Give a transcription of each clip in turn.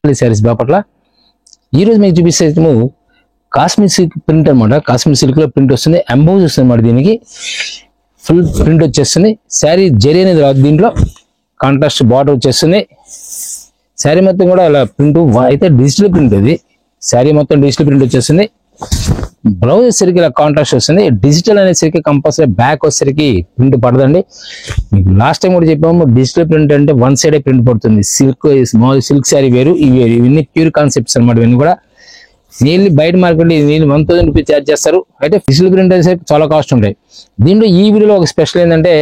అనార్కలి శారీస్ బాపట్ల. ఈ రోజు మీకు చూపిస్తే కాశ్మీర్ సిల్క్ ప్రింట్ అనమాట. కాశ్మీర్ సిల్క్ లో ప్రింట్ వస్తుంది, ఎంబోజ్ వస్తుంది అనమాట. దీనికి ఫుల్ ప్రింట్ వచ్చేస్తుంది. శారీ జరీ అనేది రాదు, దీంట్లో కాంట్రాస్ట్ బార్డర్ వచ్చేస్తుంది. శారీ మొత్తం కూడా ఇలా ప్రింట్ అయితే డిజిటల్ ప్రింట్, ఇది శారీ మొత్తం డిజిటల్ ప్రింట్ వచ్చేస్తుంది. బ్లౌజ్ వచ్చేసరికి ఇలా కాంట్రాస్ట్ వస్తుంది. డిజిటల్ అనేసరికి కంపల్సరీ బ్యాక్ వచ్చేసరికి ప్రింట్ పడదండి. మీకు లాస్ట్ టైం కూడా చెప్పాము, డిజిటల్ ప్రింట్ అంటే వన్ సైడే ప్రింట్ పడుతుంది. స్మాల్ సిల్క్ శారీ వేరు, ఇవి వేరు. ఇవన్నీ ప్యూర్ కాన్సెప్ట్స్ అనమాట. ఇవన్నీ కూడా నీళ్ళు బయట మార్కెట్ నీళ్ళు 1000 రూపీస్ ఛార్జ్ చేస్తారు. అయితే డిజిటల్ ప్రింట్ అనేసరికి చాలా కాస్ట్ ఉంటాయి. దీంట్లో ఈ వీడియోలో ఒక స్పెషల్ ఏంటంటే,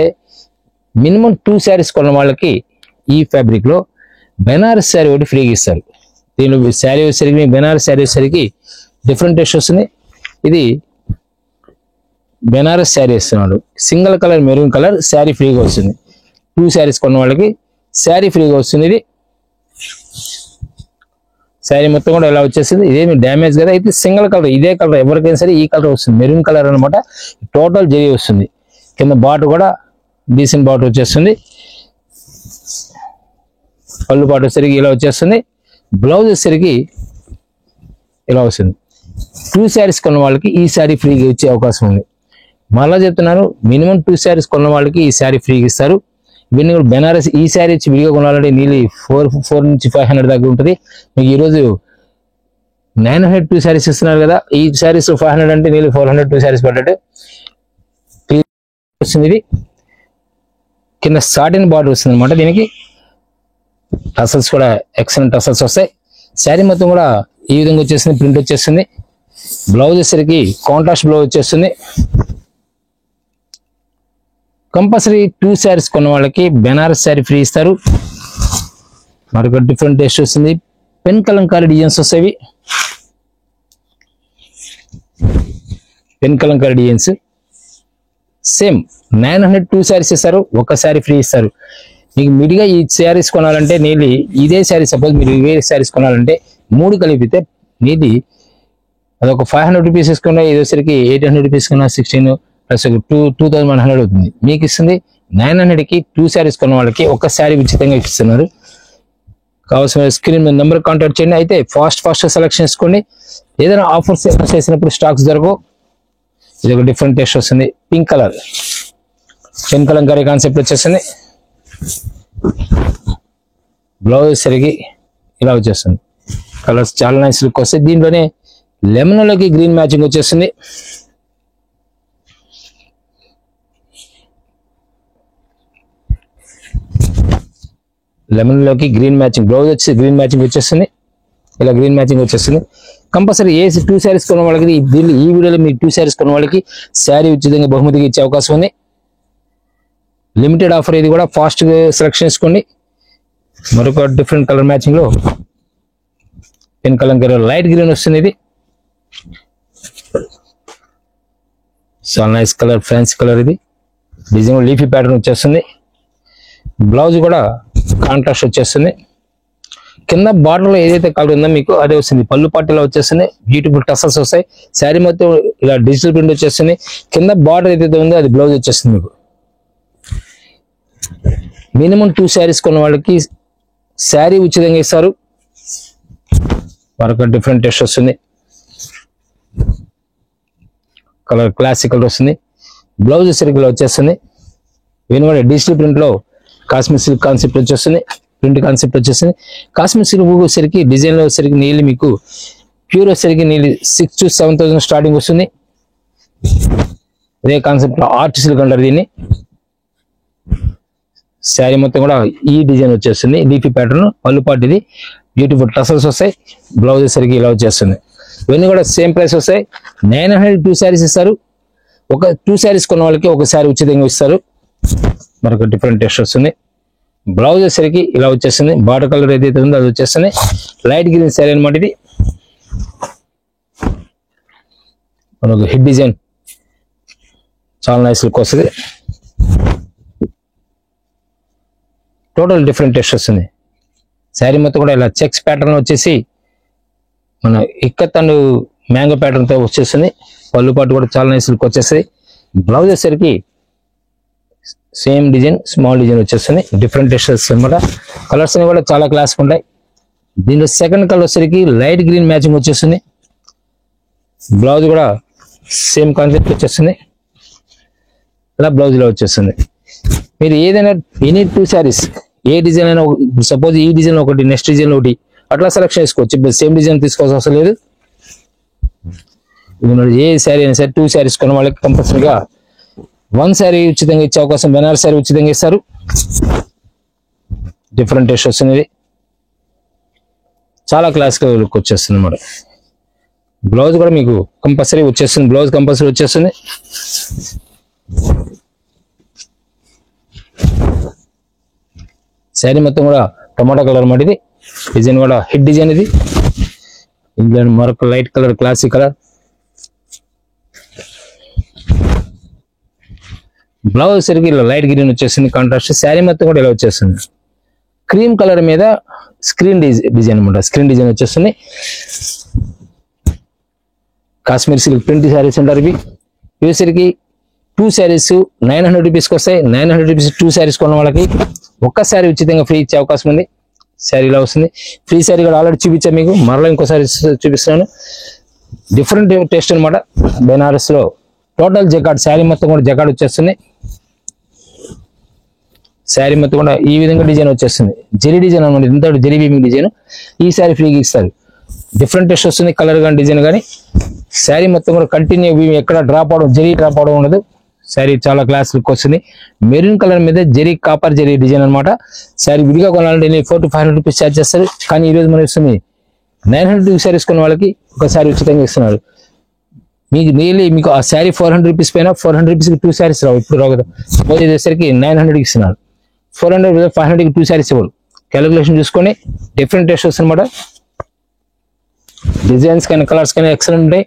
మినిమం 2 శారీస్ కొన్న వాళ్ళకి ఈ ఫ్యాబ్రిక్ లో బెనారస్ శారీ ఒకటి ఫ్రీగా ఇస్తారు. దీనిలో శారీ వచ్చేసరికి బెనారస్ శారీ వచ్చేసరికి డిఫరెంట్ టేస్ట్ వస్తుంది. ఇది బెనారస్ శారీ ఇస్తున్నాడు, single colour maroon colour sari ఫ్రీగా వస్తుంది. 2 శారీస్ కొన్న వాళ్ళకి శారీ ఫ్రీగా వస్తుంది. ఇది శారీ మొత్తం కూడా ఎలా వచ్చేసింది, ఇదేమి డ్యామేజ్ కదా. అయితే సింగిల్ కలర్, ఇదే కలర్ ఎవరికైనా సరే ఈ కలర్ వస్తుంది, మెరూన్ కలర్ అనమాట. టోటల్ జరీ వస్తుంది. కింద బార్డర్ కూడా డీసెంట్ బార్డర్ వచ్చేస్తుంది. పళ్ళు పాటు వచ్చేసరికి ఇలా వచ్చేస్తుంది. బ్లౌజ్ వచ్చేసరికి ఇలా వస్తుంది. 2 శారీస్ కొన్న వాళ్ళకి ఈ శారీ ఫ్రీగా ఇచ్చే అవకాశం ఉంది. మళ్ళా చెప్తున్నారు, మినిమం 2 శారీస్ కొన్న వాళ్ళకి ఈ శారీ ఫ్రీగా ఇస్తారు. ఇవన్నీ కూడా బెనారస్. ఈ శారీ వచ్చి విడిగా కొనాలంటే నీళ్ళు 4 నుంచి 500 దాకా ఉంటుంది. మీకు ఈరోజు 900 2 శారీస్ ఇస్తున్నారు కదా, ఈ శారీస్ 500 అంటే నీళ్ళు 400 2 శారీస్ పడ్డట్టు వస్తుంది. ఇది కింద సాటిన్ బార్డర్ వస్తుంది అనమాట. దీనికి టసల్స్ కూడా ఎక్సలెంట్ టసల్స్ వస్తాయి. శారీ మొత్తం కూడా ఈ విధంగా వచ్చేస్తుంది, ప్రింట్ వచ్చేస్తుంది. బ్లౌజ్ వచ్చేసరికి కాంట్రాస్ట్ బ్లౌజ్ వచ్చేస్తుంది. కంపల్సరీ 2 శారీస్ కొన్న వాళ్ళకి బెనారస్ శారీ ఫ్రీ ఇస్తారు. మరొక డిఫరెంట్ టేస్ట్ వస్తుంది. పెన్ కలంకారీ డిజైన్స్ వస్తాయి. Pen Kalamkari designs same 900 2 saris ఇస్తారు, ఒక శారీ ఫ్రీ ఇస్తారు. మీకు మిడిగా ఈ శారీస్ కొనాలంటే నీళ్ళు ఇదే శారీ, సపోజ్ మీరు వేరే శారీస్ కొనాలంటే 3 కలిపితే నీది అదొక 500 రూపీస్ తీసుకున్నా, ఇదేసరికి 800 రూపీస్ కొన్నా 16 ప్లస్ 2100 అవుతుంది. మీకు ఇస్తుంది 900కి 2 శారీస్ కొన్న వాళ్ళకి ఒక శారీ ఉచితంగా ఇస్తున్నారు. కావాల్సిన స్క్రీన్ మీద నెంబర్ కాంటాక్ట్ చేయండి. అయితే ఫాస్ట్ సెలెక్షన్ చేసుకోండి. ఏదైనా ఆఫర్స్ చేసినప్పుడు స్టాక్స్ దొరకవు. ఇది ఒక డిఫరెంట్ టేస్ట్ వస్తుంది. Pink colour pen Kalamkari concept వచ్చేస్తుంది. బ్లౌజ్ సరిగి ఇలా వచ్చేస్తుంది. కలర్స్ చాలా నైస్ లుక్ వస్తాయి. దీంట్లోనే లెమన్ లోకి గ్రీన్ మ్యాచింగ్ వచ్చేస్తుంది. లెమన్ లోకి గ్రీన్ మ్యాచింగ్, బ్లౌజ్ వచ్చి గ్రీన్ మ్యాచింగ్ వచ్చేస్తుంది. ఇలా గ్రీన్ మ్యాచింగ్ వచ్చేస్తుంది. కంపల్సరీ 2 శారీస్ కొన్న వాళ్ళకి దీన్ని ఈ వీడియోలో మీరు 2 శారీస్ కొన్న వాళ్ళకి శారీ ఉచితంగా బహుమతిగా ఇచ్చే అవకాశం ఉంది. Limited offer. ఇది కూడా ఫాస్ట్ సెలెక్షన్ చేసుకోండి. మరొక డిఫరెంట్ కలర్ మ్యాచింగ్ లో పెన్ కలంకారీ లైట్ గ్రీన్ వస్తుంది. ఇది చాలా నైస్ కలర్, ఫ్యాన్సీ కలర్. ఇది డిజైన్ లీఫీ ప్యాటర్న్ వచ్చేస్తుంది. బ్లౌజ్ కూడా కాంట్రాస్ట్ వచ్చేస్తుంది. కింద బార్డర్ లో ఏదైతే కలర్ ఉందో మీకు అదే వస్తుంది. పళ్ళు పట్టిలా వచ్చేస్తుంది. బ్యూటిఫుల్ టసల్స్ వస్తాయి. శారీ మొత్తం ఇలా డిజిటల్ ప్రింట్ వచ్చేస్తుంది. కింద బార్డర్ ఏదైతే ఉందో అది బ్లౌజ్ వచ్చేస్తుంది. మీకు మినిమం 2 శారీస్ కొన్న వాళ్ళకి శారీ ఉచితంగా ఇస్తారు. మరొక డిఫరెంట్ టేస్ట్ వస్తుంది. కలర్ క్లాసిక్ కలర్ వస్తుంది. బ్లౌజ్ సరిగ్గా వచ్చేస్తుంది. ఇవన్నీ కూడా డిజిటల్ ప్రింట్ లో కాశ్మీర్ సిల్క్ కాన్సెప్ట్ వచ్చేస్తుంది. ప్రింట్ కాన్సెప్ట్ వచ్చేస్తుంది. కాశ్మీర్ సిల్క్ వచ్చేసరికి డిజైన్ లో వచ్చేసరికి నీళ్ళు మీకు ప్యూర్ వచ్చేసరికి నీళ్ళు 6 to 7,000 స్టార్టింగ్ వస్తుంది. అదే కాన్సెప్ట్ ఆర్ట్ సిల్క్ అంటారు దీన్ని. శారీ మొత్తం కూడా ఈ డిజైన్ వచ్చేస్తుంది. Leafy pattern. పళ్ళు పాటు ఇది బ్యూటిఫుల్ టసల్స్ వస్తాయి. బ్లౌజ్ సరికి ఇలా వచ్చేస్తుంది. ఇవన్నీ కూడా సేమ్ ప్రైస్ వస్తాయి. 900 2 శారీస్ ఇస్తారు. ఒక 2 శారీస్ కొన్న వాళ్ళకి ఒక శారీ ఉచితంగా ఇస్తారు. మరొక డిఫరెంట్ టేస్ట్ వస్తుంది. బ్లౌజ్ సరికి ఇలా వచ్చేస్తుంది. బార్డర్ కలర్ ఏదైతే ఉందో అది వచ్చేస్తుంది. లైట్ గ్రీన్ శారీ అనమాట. ఇది మనకు హిట్ డిజైన్ చాలా నైస్ లుక్ వస్తుంది. టోటల్ డిఫరెంట్ టేస్ట్ వస్తుంది. శారీ మొత్తం కూడా ఇలా చెక్స్ ప్యాటర్న్ వచ్చేసి మన ఇక్కత్ అండ్ మ్యాంగో ప్యాటర్న్ తో వచ్చేస్తుంది. పళ్ళు పాటు కూడా చాలా నైస్ లుక్ వచ్చేస్తుంది. బ్లౌజ్ వచ్చేసరికి సేమ్ డిజైన్, స్మాల్ డిజైన్ వచ్చేస్తుంది. డిఫరెంట్ టేస్ట్ వస్తుంది అనమాట. కలర్స్ అన్ని కూడా చాలా క్లాస్ ఉంటాయి. దీనిలో సెకండ్ కలర్ వచ్చేసరికి లైట్ గ్రీన్ మ్యాచింగ్ వచ్చేస్తుంది. బ్లౌజ్ కూడా సేమ్ కాన్సెప్ట్ వచ్చేస్తుంది. ఇలా బ్లౌజ్ ఇలా వచ్చేస్తుంది. మీరు ఏదైనా ఎనీ 2 శారీస్ ఏ డిజైన్ అయినా, సపోజ్ ఈ డిజైన్ ఒకటి, నెక్స్ట్ డిజైన్ ఒకటి, అట్లా సెలెక్షన్ చేసుకోవచ్చు. సేమ్ డిజైన్ తీసుకోవాల్సిన అవసరం లేదు. ఏ శారీ అయినా సరే 2 శారీస్ కొన్న వాళ్ళకి కంపల్సరీగా 1 శారీ ఉచితంగా ఇచ్చే అవకాశం, బెనారస్ శారీ ఉచితంగా ఇస్తారు. డిఫరెంట్ టేస్ట్ వస్తుంది. చాలా క్లాసికల్ లుక్ వచ్చేస్తుంది అన్నమాట. బ్లౌజ్ కూడా మీకు కంపల్సరీ వచ్చేస్తుంది. బ్లౌజ్ కంపల్సరీ వచ్చేస్తుంది. శారీ మొత్తం కూడా టమాటా కలర్ అన్నమాట. ఇది డిజైన్ కూడా హిట్ డిజైన్. ఇది ఇందులో మరొక light colour, classic colour. Blouse సరికి ఇలా లైట్ గ్రీన్ వచ్చేసింది కాంట్రాస్ట్. శారీ మొత్తం కూడా ఇలా వచ్చేస్తుంది. క్రీమ్ కలర్ మీద స్క్రీన్ డిజైన్ అనమాట. స్క్రీన్ డిజైన్ వచ్చేస్తుంది. కాశ్మీర్ సిల్క్ ప్రింట్ శారీస్ అంటారు ఇవి. ఇవేసరికి 2 శారీస్ 900 రూపీస్కి వస్తాయి. 900 రూపీస్ 2 శారీస్ కొన్న వాళ్ళకి ఒక్క శారీ ఉచితంగా ఫ్రీ ఇచ్చే అవకాశం ఉంది. శారీ ఇలా వస్తుంది. ఫ్రీ శారీ కూడా ఆల్రెడీ చూపించాను మీకు, మరలా ఇంకోసారి చూపిస్తున్నాను. డిఫరెంట్ టేస్ట్ అనమాట. బెనారస్ లో టోటల్ జకాడ్, శారీ మొత్తం కూడా జకాడ్ వచ్చేస్తుంది. శారీ మొత్తం కూడా ఈ విధంగా డిజైన్ వచ్చేస్తుంది. జెరీ డిజైన్ అనమాట. ఇంత జెరీ వీవింగ్ డిజైన్. ఈ శారీ ఫ్రీగా ఇస్తారు. డిఫరెంట్ టేస్ట్ వస్తుంది. కలర్ కానీ డిజైన్ కానీ. శారీ మొత్తం కూడా కంటిన్యూ వీవింగ్, ఎక్కడ డ్రాప్ అవడం, జెరీ డ్రాప్ అవడం ఉండదు. శారీ చాలా క్లాస్ లుక్ వస్తుంది. మెరూన్ కలర్ మీద జెరీ, కాపర్ జెరీ డిజైన్ అనమాట. శారీ విడిగా కొనాలంటే 400 to 500 రూపీస్ ఛార్జ్ చేస్తారు. కానీ ఈ రోజు మనం ఇస్తుంది 900 శారీస్ కొన్న వాళ్ళకి ఒక శారీ ఉచితంగా ఇస్తున్నారు. మీకు రియల్లీ మీకు ఆ శారీ 400 రూపీస్ పైన 400 రూపీస్కి 2 శారీస్ రావు. ఇప్పుడు రావు కదా. సపోజ్ ఇదేసరికి 900 ఇస్తున్నారు. 400 500కి 2 శారీస్ ఇవ్వరు. క్యాలిక్యులేషన్ చూసుకొని డిఫరెంట్ టేస్ట్ వస్తుంది అనమాట. డిజైన్స్ కానీ కలర్స్ కానీ ఎక్సలెంట్ ఉంటాయి.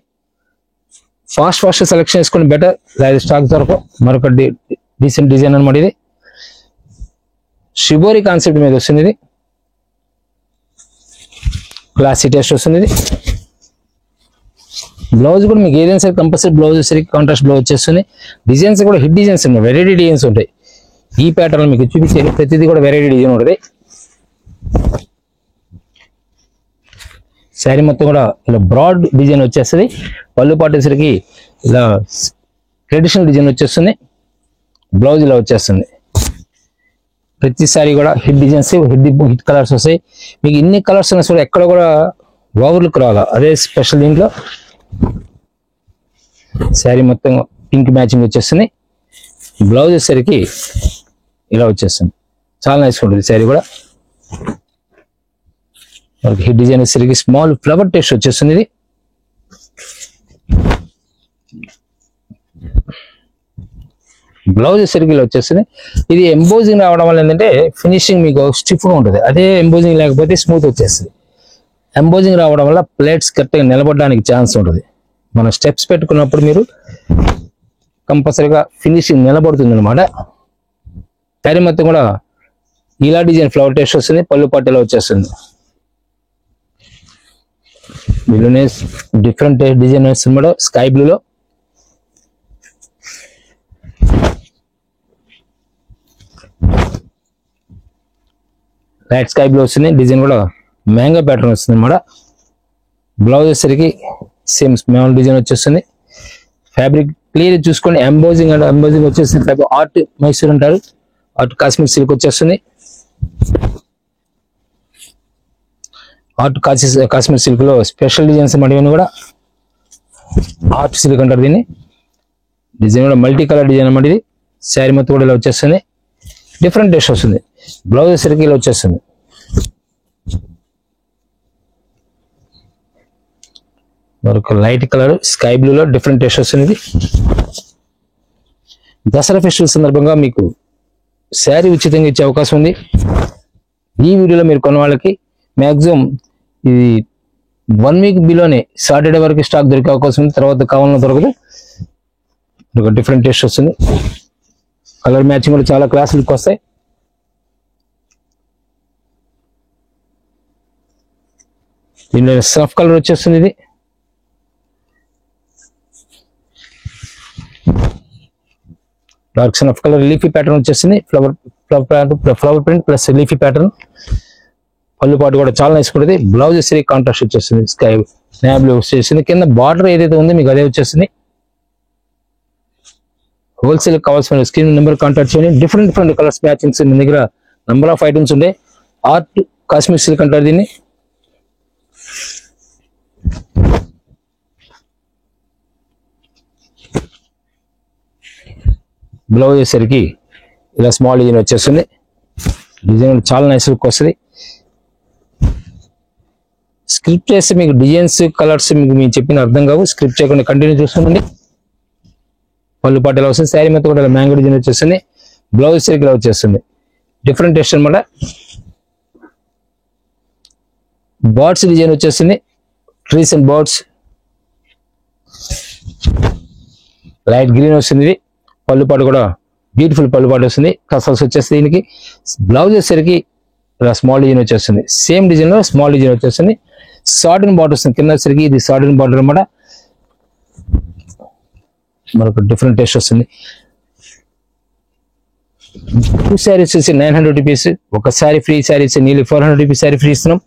ఫాస్ట్ సెలెక్షన్ చేసుకుని బెటర్. లేదా స్టాక్ దొరకవు. మరొక డీసెంట్ డిజైన్ అనమాట. ఇది షిబోరి కాన్సెప్ట్ మీద వస్తుంది. ఇది క్లాసిక్ టేస్ట్ వస్తుంది. ఇది బ్లౌజ్ కూడా మీకు ఏదైనా సరే కంపల్సరీ బ్లౌజ్ సరే కాంట్రాస్ట్ బ్లౌజ్ వచ్చేస్తుంది. డిజైన్స్ కూడా హిట్ డిజైన్స్ ఉన్నాయి. వెరైటీ డిజైన్స్ ఉంటాయి. ఈ ప్యాటర్న్ మీకు చూపించేది ప్రతిదీ కూడా వెరైటీ డిజైన్ ఉంటుంది. శారీ మొత్తం కూడా ఇలా బ్రాడ్ డిజైన్ వచ్చేస్తుంది. పళ్ళు పాటేసరికి ఇలా ట్రెడిషనల్ డిజైన్ వచ్చేస్తుంది. బ్లౌజ్ ఇలా వచ్చేస్తుంది. ప్రతి శారీ కూడా హిట్ డిజైన్స్, హిట్ కలర్స్ వస్తాయి. మీకు ఇన్ని కలర్స్ ఉన్నా సరే ఎక్కడ కూడా ఓవర్ లుక్ రావాలా, అదే స్పెషల్. దీంట్లో శారీ మొత్తం పింక్ మ్యాచింగ్ వచ్చేస్తుంది. బ్లౌజ్ వచ్చేసరికి ఇలా వచ్చేస్తుంది. చాలా నైస్ ఉంటుంది శారీ కూడా. హిట్ డిజైన్ వచ్చేసరికి స్మాల్ ఫ్లవర్ టేస్ట్ వచ్చేస్తుంది. ఇది బ్లౌజ్ వచ్చేసరికి ఇలా వచ్చేస్తుంది. ఇది ఎంబోజింగ్ రావడం వల్ల ఏంటంటే ఫినిషింగ్ మీకు స్టిఫ్గా ఉంటుంది. అదే ఎంబోజింగ్ లేకపోతే స్మూత్ వచ్చేస్తుంది. ఎంబోజింగ్ రావడం వల్ల ప్లేట్స్ కరెక్ట్గా నిలబడడానికి ఛాన్స్ ఉంటుంది. మనం స్టెప్స్ పెట్టుకున్నప్పుడు మీరు కంపల్సరీగా ఫినిషింగ్ నిలబడుతుంది అనమాట. శారీ మొత్తం కూడా ఇలా డిజైన్ ఫ్లవర్ టేస్ట్ వస్తుంది. పళ్ళు పట్టెలో వచ్చేస్తుంది. దీనిలోనే డిఫరెంట్ డిజైన్ వస్తుంది మేడం. స్కై బ్లూలో లైట్ స్కై బ్లూ వస్తుంది. డిజైన్ కూడా మ్యాంగో ప్యాటర్న్ వస్తుంది అనమాట. బ్లౌజ్ వచ్చేసరికి సేమ్ స్మాల్ డిజైన్ వచ్చేస్తుంది. ఫ్యాబ్రిక్ క్లియర్ చూసుకోండి. ఎంబోజింగ్ అంటే ఎంబోజింగ్ వచ్చేసి ఆర్ట్ మైసూర్ అంటారు. ఆర్ట్ కాశ్మీర్ సిల్క్ వచ్చేస్తుంది. ఆర్ట్ కాశ్మీర్ సిల్క్ లో స్పెషల్ డిజైన్స్ అన్నమాట. కూడా ఆర్ట్ సిల్క్ అంటారు దీన్ని. డిజైన్ కూడా మల్టీ కలర్ డిజైన్ అన్నమాట. ఇది శారీ మొత్తం కూడా ఇలా వచ్చేస్తుంది. డిఫరెంట్ టేస్ట్ వస్తుంది. బ్లౌజ్ వచ్చేసరికి ఇలా వచ్చేస్తుంది. మరొక లైట్ కలర్ స్కై బ్లూలో డిఫరెంట్ టేస్ట్ వస్తుంది. ఇది దసరా ఫెస్టివల్ సందర్భంగా మీకు శారీ ఉచితంగా ఇచ్చే అవకాశం ఉంది. ఈ వీడియోలో మీరు కొన్న వాళ్ళకి మ్యాక్సిమం ఇది 1 వీక్ బిలోనే సాటర్డే వరకు స్టాక్ దొరికే అవకాశం ఉంది. తర్వాత కావాలన్నా దొరకదు. ఒక డిఫరెంట్ టేస్ట్ వస్తుంది. కలర్ మ్యాచింగ్ కూడా చాలా క్లాస్ లుక్ వస్తాయి. దీనిలో సఫ్ కలర్ వచ్చేస్తుంది. ఇది డార్క్ సన్ ఆఫ్ కలర్ లీఫీ ప్యాటర్న్ వచ్చేసింది. Flower print plus leafy pattern. పళ్ళు పాటు కూడా చాలా నైస్ ఉంటుంది. బ్లౌజ్ వచ్చేసరికి కాంట్రాస్ట్ వచ్చేస్తుంది, స్కై నేవీ బ్లూ వచ్చేసింది. కింద బార్డర్ ఏదైతే ఉందో మీకు అదే వచ్చేస్తుంది. హోల్సేల్ కావాల్సిన స్క్రీన్ నెంబర్ కాంటాక్ట్ చేయండి. డిఫరెంట్ కలర్స్ మ్యాచింగ్స్ మీ దగ్గర నంబర్ ఆఫ్ ఐటమ్స్ ఉండే. ఆర్ట్ కాశ్మీర్ సిల్క్ అంటారు దీన్ని. బ్లౌజ్ వచ్చేసరికి ఇలా స్మాల్ డిజైన్ వచ్చేస్తుంది. డిజైన్ చాలా నైస్ లుక్ వస్తుంది. స్క్రిప్ట్ చేస్తే మీకు డిజైన్స్ కలర్స్ మీకు మేము చెప్పిన అర్థం కావు. స్క్రిప్ట్ చేయకుండా కంటిన్యూ చూస్తుండండి. పళ్ళు పాటు ఎలా వస్తుంది, శారీ మొత్తం కూడా ఇలా మ్యాంగో డిజైన్ వచ్చేస్తుంది. బ్లౌజ్ సరికి ఇలా వచ్చేస్తుంది. డిఫరెంట్ టెస్ట్ అనమాట. బర్డ్స్ డిజైన్ వచ్చేస్తుంది. Trees and birds light green వస్తుంది. ఇది పళ్ళు పాటు కూడా బ్యూటిఫుల్ పళ్ళు పాటు వస్తుంది. కసల్స్ వచ్చేస్తుంది. దీనికి బ్లౌజ్ వచ్చేసరికి ఇలా స్మాల్ డిజైన్ వచ్చేస్తుంది. సేమ్ డిజైన్ లో స్మాల్ డిజైన్ వచ్చేస్తుంది. సాటిన్ బార్డర్ వస్తుంది కింద వచ్చేసరికి. ఇది సాటిన్ బార్డర్ అనమాట. మరొక డిఫరెంట్ టేస్ట్ వస్తుంది. 2 శారీస్ వచ్చి 900 రూపీస్. ఒక శారీ ఫ్రీ శారీస్ నీళ్ళు 400 రూపీస్ శారీ ఫ్రీ ఇస్తున్నాం.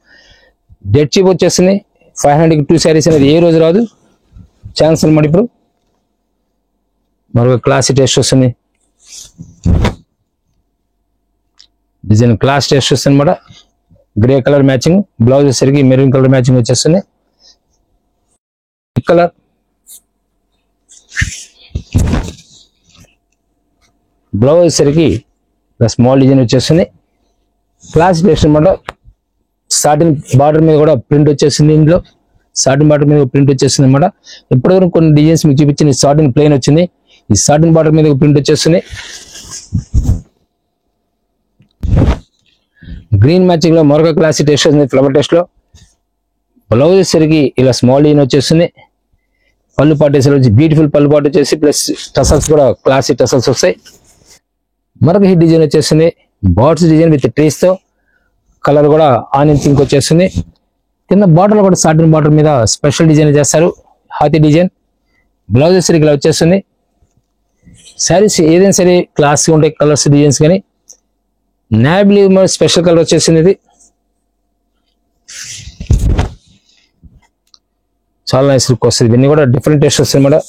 డెడ్ చీప్ వచ్చేస్తుంది. 500కి 2 శారీస్ అనేది ఏ రోజు రాదు, ఛాన్స్ అనమాట. ఇప్పుడు మరొక క్లాసీ టేస్ట్ వస్తుంది. డిజైన్ క్లాస్ టేస్ట్ వస్తుంది అనమాట. Grey colour matching. బ్లౌజ్ వచ్చేసరికి మెరూన్ కలర్ మ్యాచింగ్ వచ్చేస్తుంది. కలర్ బ్లౌజ్ వచ్చేసరికి స్మాల్ డిజైన్ వచ్చేస్తుంది. క్లాస్ టేస్ట్ అనమాట. సాటిన్ బార్డర్ మీద కూడా ప్రింట్ వచ్చేసింది. ఇందులో సాటిన్ బార్డర్ మీద ప్రింట్ వచ్చేసింది అనమాట. ఇప్పటివరకు కొన్ని డిజైన్స్ మీకు చూపించింది సాటిన్ ప్లెయిన్ వచ్చింది. ఈ సాటిన్ బార్డర్ మీద ప్రింట్ వచ్చేస్తుంది. గ్రీన్ మ్యాచింగ్ లో మరొక క్లాసిక్ టేస్ట్ వస్తుంది. ఫ్లవర్ టేస్ట్ లో బ్లౌజ్ వచ్చేసరికి ఇలా స్మాల్ డిజైన్ వచ్చేస్తుంది. పళ్ళు పాటు వచ్చి బ్యూటిఫుల్ పళ్ళు పాటు వచ్చేసి ప్లస్ టసల్స్ కూడా క్లాసిక్ టసల్స్ వస్తాయి. మరొక హిట్ డిజైన్ వచ్చేస్తుంది. బార్డ్స్ డిజైన్ విత్ ట్రీస్ తో కలర్ కూడా ఆనియన్ పింక్ వచ్చేస్తుంది. కింద బార్డర్ కూడా సాటిన్ బార్డర్ మీద స్పెషల్ డిజైన్ చేస్తారు, హాతీ డిజైన్. బ్లౌజ్ వచ్చేసరికి ఇలా వచ్చేస్తుంది. శారీస్ ఏదైనా సరే క్లాస్ ఉంటాయి కలర్స్ డిజైన్స్, కానీ నేవీ బ్లూ స్పెషల్ కలర్ వచ్చేసింది. ఇది చాలా నైస్ లుక్ వస్తుంది. ఇవన్నీ కూడా డిఫరెంట్ టేస్ట్ వస్తుంది అన్నమాట.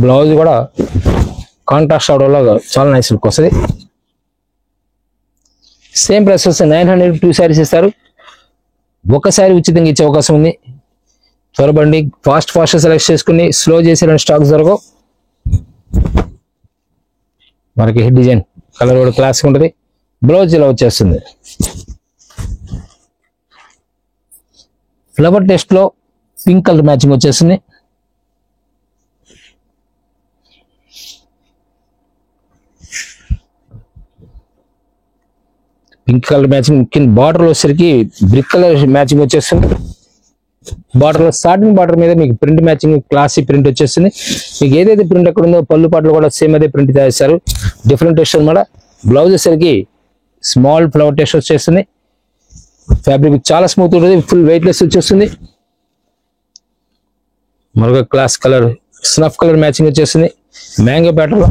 బ్లౌజ్ కూడా కాంట్రాస్ట్ అవడం వల్ల చాలా నైస్ లుక్ వస్తుంది. సేమ్ ప్రైస్ వస్తే 900 2 శారీస్ ఇస్తారు. ఒక శారీ ఉచితంగా ఇచ్చే అవకాశం ఉంది. త్వరపడండి, ఫాస్ట్ సెలెక్ట్ చేసుకుని స్లో చేసే స్టాక్స్ దొరకవు. మనకి హెడ్ డిజైన్ కలర్ కూడా క్లాసిక్ ఉంటుంది. బ్లౌజ్ ఇలా వచ్చేస్తుంది. ఫ్లవర్ టెస్ట్ లో పింక్ కలర్ మ్యాచింగ్ వచ్చేస్తుంది. Pink colour matching. కింద బార్డర్ వచ్చేసరికి బ్రిక్ కలర్ మ్యాచింగ్ వచ్చేస్తుంది. బార్డర్ లో సాటిన్ బార్డర్ మీద మీకు ప్రింట్ మ్యాచింగ్ క్లాసీ ప్రింట్ వచ్చేస్తుంది. మీకు ఏదైతే ప్రింట్ ఎక్కడ ఉందో పళ్ళు పాటలు కూడా సేమ్ అదే ప్రింట్ చేస్తారు. డిఫరెంట్ టెస్ట్ అనమాట. బ్లౌజ్ వచ్చేసరికి స్మాల్ ఫ్లవర్ టెస్ట్ వచ్చేస్తుంది. ఫ్యాబ్రిక్ చాలా స్మూత్ ఉంటుంది, ఫుల్ వెయిట్ లెస్ వచ్చేస్తుంది. మరొక class colour snuff colour matching వచ్చేస్తుంది. మ్యాంగో ప్యాటర్న్ లో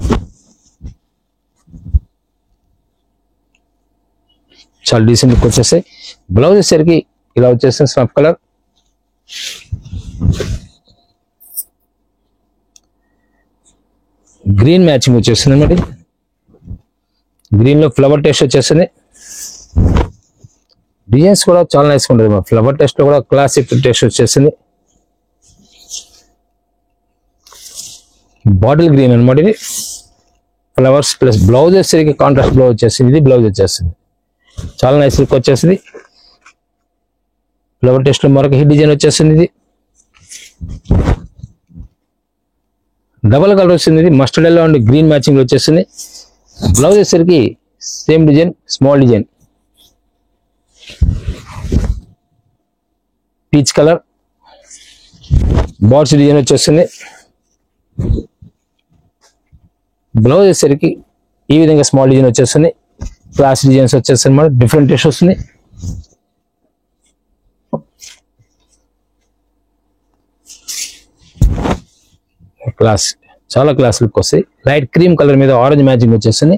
చాలా డీసెంట్ లుక్ వచ్చేస్తాయి. బ్లౌజ్ వచ్చేసరికి ఇలా వచ్చేస్తుంది స్నఫ్ కలర్. గ్రీన్ మ్యాచింగ్ వచ్చేస్తుంది అన్నమాట. గ్రీన్ లో ఫ్లవర్ టెస్ట్ వచ్చేస్తుంది. డిజైన్స్ కూడా చాలా నైస్ ఉంటుంది. ఫ్లవర్ టెస్ట్ లో కూడా క్లాసిక్ టెస్ట్ వచ్చేస్తుంది. బాటిల్ గ్రీన్ అనమాట ఇది. ఫ్లవర్స్ ప్లస్ బ్లౌజ్ వచ్చేసరికి కాంట్రాస్ట్ బ్లౌజ్ వచ్చేసింది. ఇది బ్లౌజ్ వచ్చేస్తుంది. చాలా నైస్ లుక్ వచ్చేసింది. ఫ్లవర్ టెస్ట్ లో మరొక హిట్ డిజైన్ వచ్చేస్తుంది. ఇది డబల్ కలర్ వస్తుంది. ఇది mustard yellow and green matching వచ్చేస్తుంది. బ్లౌజ్ వచ్చేసరికి same design small design peach colour. Birds design వచ్చేస్తుంది. బ్లౌజ్ వచ్చేసరికి ఈ విధంగా స్మాల్ డిజైన్ వచ్చేస్తుంది. క్లాస్ డిజైన్స్ వచ్చేస్తుంది అన్నమాట. డిఫరెంట్ టేస్ట్ వస్తుంది. క్లాస్ చాలా క్లాస్ లుక్ వస్తాయి. లైట్ క్రీమ్ కలర్ మీద ఆరెంజ్ మ్యాచింగ్ వచ్చేస్తుంది.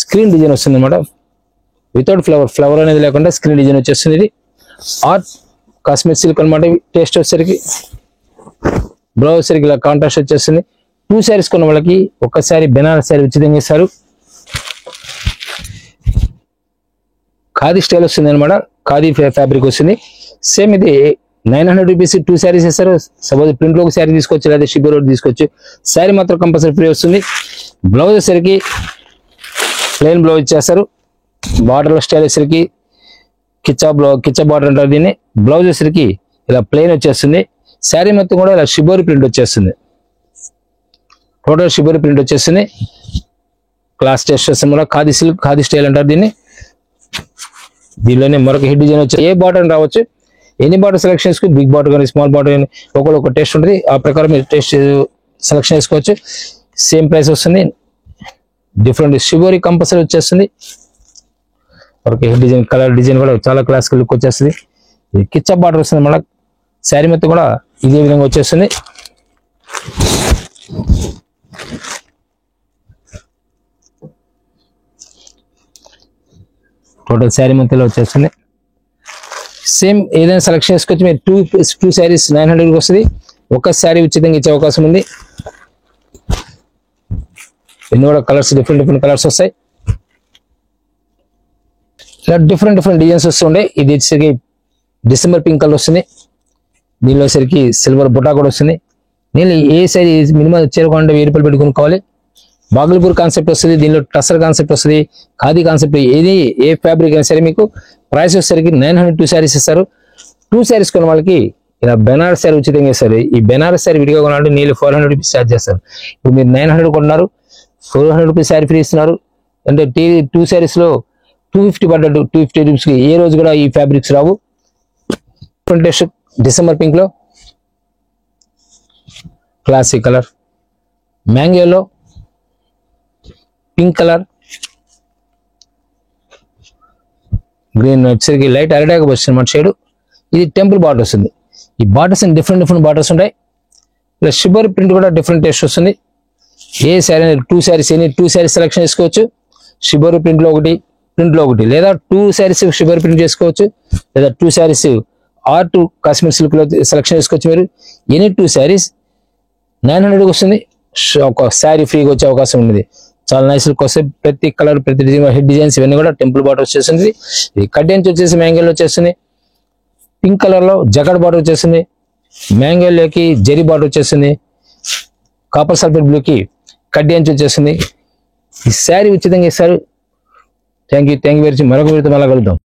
స్క్రీన్ డిజైన్ వస్తుంది అనమాట. వితౌట్ ఫ్లవర్ అనేది లేకుండా స్క్రీన్ డిజైన్ వచ్చేస్తుంది. ఇది ఆర్ట్ కాశ్మీర్ సిల్క్ అనమాట. టేస్ట్ వచ్చేసరికి బ్లౌజ్ వచ్చేసరికి ఇలా కాంట్రాస్ట్ వచ్చేస్తుంది. 2 శారీస్ కొన్న వాళ్ళకి ఒక శారీ బెనారస్ శారీ ఉచితంగా ఇస్తారు. ఖాదీ స్టైల్ వస్తుంది అనమాట. ఖాదీ ఫ్యాబ్రిక్ వస్తుంది. సేమ్ ఇది 900 రూపీస్ 2 శారీస్ ఇస్తారు. సపోజ్ ప్రింట్లో ఒక శారీ తీసుకోవచ్చు, లేదా షిబోర్ ఒకటి తీసుకోవచ్చు. శారీ మాత్రం కంపల్సరీ ఫ్రీ వస్తుంది. బ్లౌజ్ వచ్చేసరికి ప్లెయిన్ బ్లౌజ్ ఇచ్చేస్తారు. బార్డర్ స్టైల్ వచ్చేసరికి కిచ్చా బార్డర్ అంటారు దీన్ని. బ్లౌజ్ వచ్చేసరికి ఇలా ప్లెయిన్ వచ్చేస్తుంది. శారీ మొత్తం కూడా ఇలా షిబోరి ప్రింట్ వచ్చేస్తుంది. టోటల్ షిబోరి ప్రింట్ వచ్చేస్తుంది. క్లాస్ టెస్ట్ వస్తుంది కూడా. ఖాదీ సిల్క్, ఖాదీ స్టైల్ అంటారు దీన్ని. దీనిలోనే మరొక హెడ్ డిజైన్ వచ్చి ఏ బార్డర్ రావచ్చు. ఎనీ బార్డర్ సెలెక్షన్స్ కు బిగ్ బార్డర్ కానీ స్మాల్ బార్డర్ కానీ ఒక టేస్ట్ ఉంటుంది. ఆ ప్రకారం మీరు టేస్ట్ సెలెక్షన్ చేసుకోవచ్చు. సేమ్ ప్రైస్ వస్తుంది. డిఫరెంట్ షిబోరి కంపల్సరీ వచ్చేస్తుంది. మరొక హెడ్ డిజైన్, కలర్ డిజైన్ కూడా చాలా క్లాసికల్ లుక్ వచ్చేస్తుంది. ఇది కిచ్చా బార్డర్ వస్తుంది మన శారీ మొత్తం కూడా ఇదే విధంగా వచ్చేస్తుంది. టోటల్ శారీ మొత్తంలో వచ్చేస్తుంది. సేమ్ ఏదైనా సెలెక్షన్ చేసుకోవచ్చు. మీరు టూ శారీస్ 900 వస్తుంది. ఒక శారీ ఉచితంగా ఇచ్చే అవకాశం ఉంది. ఎన్ని కూడా కలర్స్ డిఫరెంట్ కలర్స్ వస్తాయి. ఇలా డిఫరెంట్ డిజైన్స్ వస్తుండే. ఇది వచ్చేసరికి డిసెంబర్ పింక్ కలర్ వస్తుంది. దీనిలో వచ్చేసరికి సిల్వర్ బుటా కూడా వస్తుంది. నేను ఏ శారీ మినిమం చేరుకోండి 1000 రూపాయలు పెట్టి కొనుక్కోవాలి. బాగల్పూర్ కాన్సెప్ట్ వస్తుంది. దీనిలో టసర్ కాన్సెప్ట్ వస్తుంది. ఖాదీ కాన్సెప్ట్. ఏ ఫ్యాబ్రిక్ అయినా సరే మీకు ప్రైస్ వచ్చేసరికి 900 2 శారీస్ ఇస్తారు. 2 శారీస్ కొన్న వాళ్ళకి ఇలా బెనారస్ శారీ ఉచితంగా ఇస్తారు. ఈ బెనారస్ శారీ విడిగా కొనాలంటే నీళ్ళు 400 రూపీస్ ఛార్జ్ చేస్తారు. ఇప్పుడు మీరు 900 కొన్నారు, 400 రూపీస్ శారీ ఫ్రీ ఇస్తున్నారు. అంటే 2 శారీస్ లో 250 పడ్డట్టు. 250 రూపీస్కి ఏ రోజు కూడా ఈ ఫ్యాబ్రిక్స్ రావు. డిసెంబర్ పింక్ లో క్లాసిక్ కలర్, మ్యాంగోలో పింక్ కలర్, గ్రీన్ వచ్చేసరికి లైట్ అరడాక వస్తుంది అన్నమాట షేడ్. ఇది టెంపుల్ బార్డర్ వస్తుంది. ఈ బార్డర్స్ డిఫరెంట్ బార్డర్స్ ఉంటాయి. ఇలా షిబోరి ప్రింట్ కూడా డిఫరెంట్ టేస్ట్ వస్తుంది. ఏ శారీ 2 శారీస్ ఎనీ 2 శారీస్ సెలెక్షన్ చేసుకోవచ్చు. షిబోరి ప్రింట్లో ఒకటి లేదా 2 శారీస్ షిబోరి ప్రింట్ చేసుకోవచ్చు. లేదా 2 శారీస్ ఆర్ట్ కాశ్మీర్ సిల్క్ లో సెలెక్షన్ చేసుకోవచ్చు. మీరు ఎనీ 2 శారీస్ 900 వస్తుంది. ఒక శారీ ఫ్రీగా వచ్చే అవకాశం ఉంది. చాలా నైస్ లుక్ వస్తాయి. ప్రతి కలర్, ప్రతి డిజైన్, హెడ్ డిజైన్స్ ఇవన్నీ కూడా టెంపుల్ బార్డర్ వచ్చేస్తుంది. ఇది కడ్డెన్స్ వచ్చేసి మ్యాంగోలో వచ్చేస్తుంది. పింక్ కలర్ లో జగడ్ బార్డర్ వచ్చేస్తుంది. మ్యాంగోలోకి జెరీ బార్డర్ వచ్చేస్తుంది. కాపర్ సల్ఫేట్ బ్లూకి కడ్డెన్స్ వచ్చేస్తుంది. ఈ శారీ ఉచితంగా ఇస్తారు. Thank you very much. మరొక వీడియోతో మళ్ళీ కలుద్దాం.